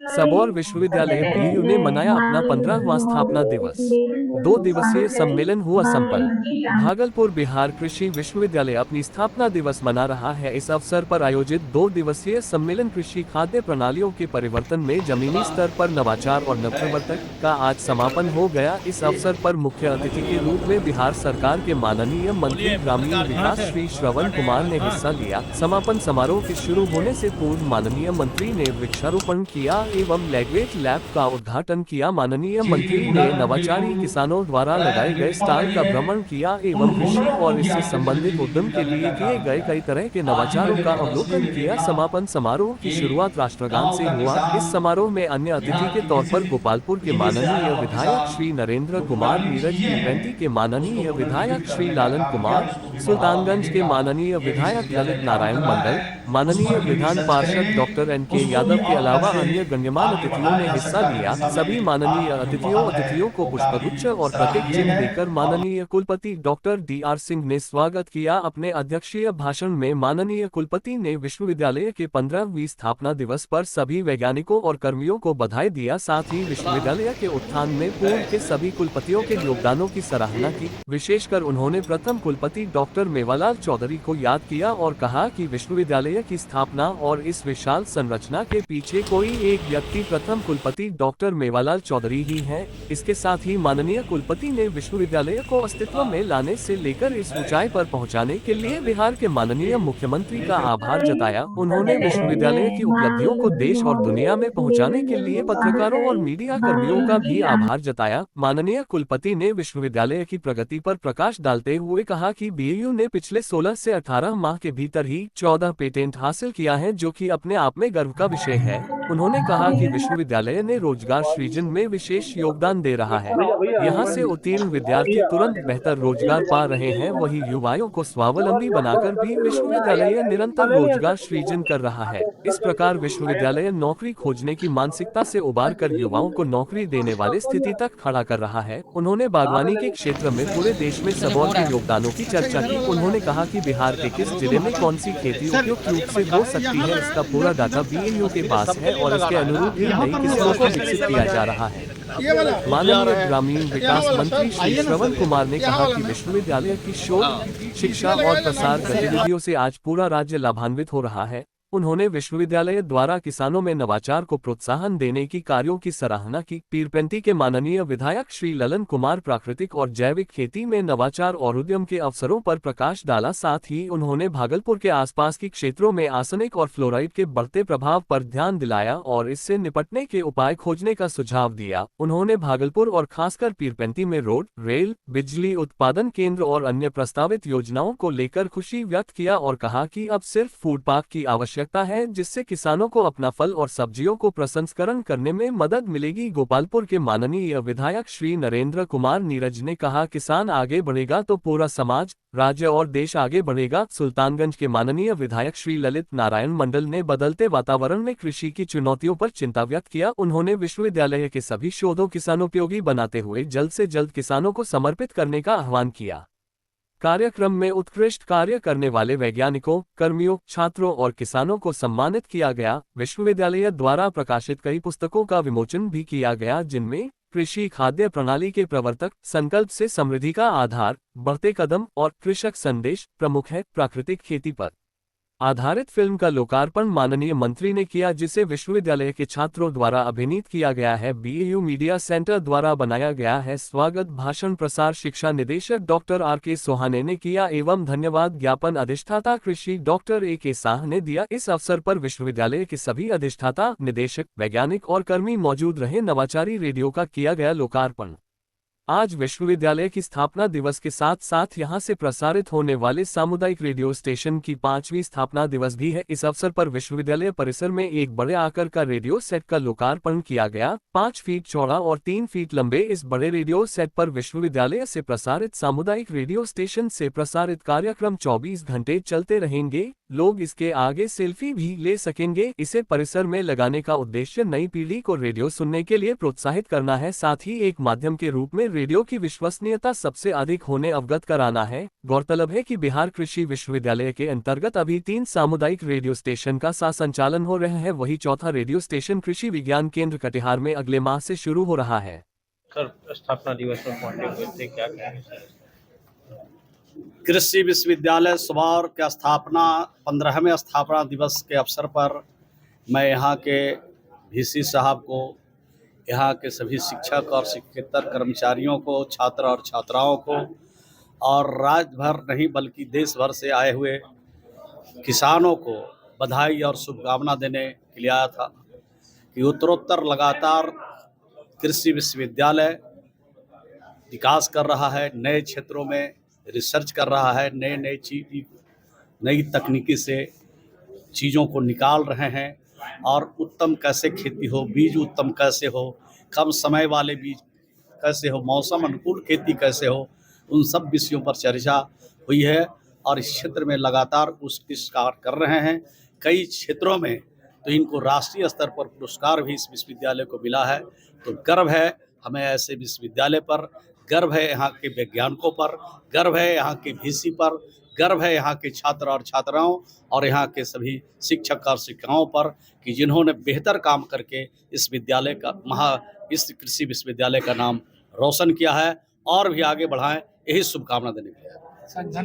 सबौर विश्वविद्यालय बीयू ने मनाया अपना 15वां स्थापना दिवस। 2 दिवसीय सम्मेलन हुआ संपन्न। भागलपुर बिहार कृषि विश्वविद्यालय अपनी स्थापना दिवस मना रहा है। इस अवसर पर आयोजित 2 दिवसीय सम्मेलन कृषि खाद्य प्रणालियों के परिवर्तन में जमीनी स्तर पर नवाचार और नवप्रवर्तक का आज समापन हो गया। इस अवसर पर मुख्य अतिथि के रूप में बिहार सरकार के माननीय मंत्री ग्रामीण विकास श्री श्रवण कुमार ने हिस्सा लिया। समापन समारोह के शुरू होने से पूर्व माननीय मंत्री ने वृक्षारोपण किया एवं लैंग्वेज लैब का उद्घाटन किया। माननीय मंत्री ने नवाचारी किसानों द्वारा लगाए गए स्टॉल का भ्रमण किया एवं कृषि और इससे संबंधित उद्यम के लिए किए गए कई तरह के नवाचारों का अवलोकन किया। समापन समारोह की शुरुआत राष्ट्रगान से हुआ। इस समारोह में अन्य अतिथि के तौर पर गोपालपुर के माननीय विधायक श्री नरेंद्र कुमार, नीरज पीरपेंती के माननीय विधायक श्री लालन कुमार, सुल्तानगंज के माननीय विधायक ललित नारायण मंडल, माननीय विधान पार्षद डॉक्टर एन.के. यादव के अलावा अन्य गण्यमान्य अतिथियों ने हिस्सा लिया। सभी माननीय अतिथियों को पुष्पगुच्छ और प्रतीक चिन्ह देकर माननीय कुलपति डॉक्टर डी.आर. सिंह ने स्वागत किया। अपने अध्यक्षीय भाषण में माननीय कुलपति ने विश्वविद्यालय के 15वीं स्थापना दिवस पर सभी वैज्ञानिकों और कर्मियों को बधाई दिया। साथ ही विश्वविद्यालय के उत्थान में पूर्व के सभी कुलपतियों के योगदानों की सराहना की। विशेषकर उन्होंने प्रथम कुलपति डॉक्टर मेवालाल चौधरी को याद किया और कहा कि विश्वविद्यालय की स्थापना और इस विशाल संरचना के पीछे कोई एक व्यक्ति प्रथम कुलपति डॉक्टर मेवालाल चौधरी ही है। इसके साथ ही माननीय कुलपति ने विश्वविद्यालय को अस्तित्व में लाने से लेकर इस ऊंचाई पर पहुंचाने के लिए बिहार के माननीय मुख्यमंत्री का आभार जताया। उन्होंने विश्वविद्यालय की उपलब्धियों को देश और दुनिया में पहुंचाने के लिए पत्रकारों और मीडिया कर्मियों का भी आभार जताया। माननीय कुलपति ने विश्वविद्यालय की प्रगति पर प्रकाश डालते हुए कहा कि बीयू ने पिछले 16 से 18 माह के भीतर ही 14 पेटेंट हासिल किया है, जो कि अपने आप में गर्व का विषय है। उन्होंने कहा कि विश्वविद्यालय ने रोजगार सृजन में विशेष योगदान दे रहा है। यहाँ से उत्तीर्ण विद्यार्थी तुरंत बेहतर रोजगार पा रहे हैं। वही युवाओं को स्वावलंबी बनाकर भी विश्वविद्यालय निरंतर रोजगार सृजन कर रहा है। इस प्रकार विश्वविद्यालय नौकरी खोजने की मानसिकता से उबार कर युवाओं को नौकरी देने वाली स्थिति तक खड़ा कर रहा है। उन्होंने बागवानी के क्षेत्र में पूरे देश में सबौर के योगदानों की चर्चा की। उन्होंने कहा कि बिहार के किस जिले में कौन सी खेती उपयुक्त रूप से हो सकती है, इसका पूरा डाटा बीयू के पास है और इसके अनुरूप ही नई किस्मों को विकसित किया जा रहा है। माननीय ग्रामीण विकास मंत्री श्री श्रवण कुमार ने कहा कि विश्वविद्यालय की शोध, शिक्षा और प्रसार गतिविधियों से आज पूरा राज्य लाभान्वित हो रहा है। उन्होंने विश्वविद्यालय द्वारा किसानों में नवाचार को प्रोत्साहन देने की कार्यों की सराहना की। पीरपेंती के माननीय विधायक श्री ललन कुमार प्राकृतिक और जैविक खेती में नवाचार और उद्यम के अवसरों पर प्रकाश डाला। साथ ही उन्होंने भागलपुर के आसपास की क्षेत्रों में आर्सेनिक और फ्लोराइड के बढ़ते प्रभाव पर ध्यान दिलाया और इससे निपटने के उपाय खोजने का सुझाव दिया। उन्होंने भागलपुर और खासकर पीरपेंती में रोड, रेल, बिजली उत्पादन केंद्र और अन्य प्रस्तावित योजनाओं को लेकर खुशी व्यक्त किया और कहा कि अब सिर्फ फूड पार्क की आवश्यकता है, जिससे किसानों को अपना फल और सब्जियों को प्रसंस्करण करने में मदद मिलेगी। गोपालपुर के माननीय विधायक श्री नरेंद्र कुमार नीरज ने कहा, किसान आगे बढ़ेगा तो पूरा समाज, राज्य और देश आगे बढ़ेगा। सुल्तानगंज के माननीय विधायक श्री ललित नारायण मंडल ने बदलते वातावरण में कृषि की चुनौतियों पर चिंता व्यक्त किया। उन्होंने विश्वविद्यालय के सभी शोधों किसानोपयोगी बनाते हुए जल्द से जल्द किसानों को समर्पित करने का आह्वान किया। कार्यक्रम में उत्कृष्ट कार्य करने वाले वैज्ञानिकों, कर्मियों, छात्रों और किसानों को सम्मानित किया गया। विश्वविद्यालय द्वारा प्रकाशित कई पुस्तकों का विमोचन भी किया गया, जिनमें कृषि खाद्य प्रणाली के प्रवर्तक, संकल्प से समृद्धि का आधार, बढ़ते कदम और कृषक संदेश प्रमुख है। प्राकृतिक खेती पर आधारित फिल्म का लोकार्पण माननीय मंत्री ने किया, जिसे विश्वविद्यालय के छात्रों द्वारा अभिनीत किया गया है। बीयू मीडिया सेंटर द्वारा बनाया गया है। स्वागत भाषण प्रसार शिक्षा निदेशक डॉक्टर आर.के. सोहाने ने किया एवं धन्यवाद ज्ञापन अधिष्ठाता कृषि डॉक्टर ए.के. शाह ने दिया। इस अवसर पर विश्वविद्यालय के सभी अधिष्ठाता, निदेशक, वैज्ञानिक और कर्मी मौजूद रहे। नवाचारी रेडियो का किया गया लोकार्पण। आज विश्वविद्यालय की स्थापना दिवस के साथ साथ यहां से प्रसारित होने वाले सामुदायिक रेडियो स्टेशन की 5वीं स्थापना दिवस भी है। इस अवसर पर विश्वविद्यालय परिसर में एक बड़े आकार का रेडियो सेट का लोकार्पण किया गया। 5 फीट चौड़ा और 3 फीट लंबे इस बड़े रेडियो सेट पर विश्वविद्यालय से प्रसारित सामुदायिक रेडियो स्टेशन से प्रसारित कार्यक्रम 24 घंटे चलते रहेंगे। लोग इसके आगे सेल्फी भी ले सकेंगे। इसे परिसर में लगाने का उद्देश्य नई पीढ़ी को रेडियो सुनने के लिए प्रोत्साहित करना है, साथ ही एक माध्यम के रूप में रेडियो की विश्वसनीयता सबसे अधिक होने अवगत कराना है। गौरतलब है कि बिहार कृषि विश्वविद्यालय के अंतर्गत अभी 3 सामुदायिक रेडियो स्टेशन का संचालन हो रहा है, वही चौथा रेडियो स्टेशन कृषि विज्ञान केंद्र कटिहार में अगले माह से शुरू हो रहा है। सर, स्थापना दिवस पर पहुंचे हुए थे, क्या कहेंगे सर? कृषि विश्वविद्यालय सुवार के स्थापना 15वें स्थापना दिवस के अवसर पर मैं यहाँ के वीसी साहब को, यहाँ के सभी शिक्षक और शिक्षकेतर कर्मचारियों को, छात्र और छात्राओं को और राज्य भर नहीं बल्कि देश भर से आए हुए किसानों को बधाई और शुभकामना देने के लिए आया था कि उत्तरोत्तर लगातार कृषि विश्वविद्यालय विकास कर रहा है, नए क्षेत्रों में रिसर्च कर रहा है, नई तकनीकी से चीज़ों को निकाल रहे हैं और उत्तम कैसे खेती हो, बीज उत्तम कैसे हो, कम समय वाले बीज कैसे हो, मौसम अनुकूल खेती कैसे हो, उन सब विषयों पर चर्चा हुई है और इस क्षेत्र में लगातार उत्कृष्ट कार्य कर रहे हैं। कई क्षेत्रों में तो इनको राष्ट्रीय स्तर पर पुरस्कार भी इस विश्वविद्यालय को मिला है। तो गर्व है हमें ऐसे विश्वविद्यालय पर, गर्व है यहाँ के वैज्ञानिकों पर, गर्व है यहाँ के वीसी पर, गर्व है यहाँ के छात्र और छात्राओं और यहाँ के सभी शिक्षक और शिक्षिकाओं पर कि जिन्होंने बेहतर काम करके इस विद्यालय का इस कृषि विश्वविद्यालय का नाम रोशन किया है और भी आगे बढ़ाएं, यही शुभकामना देने के लिए।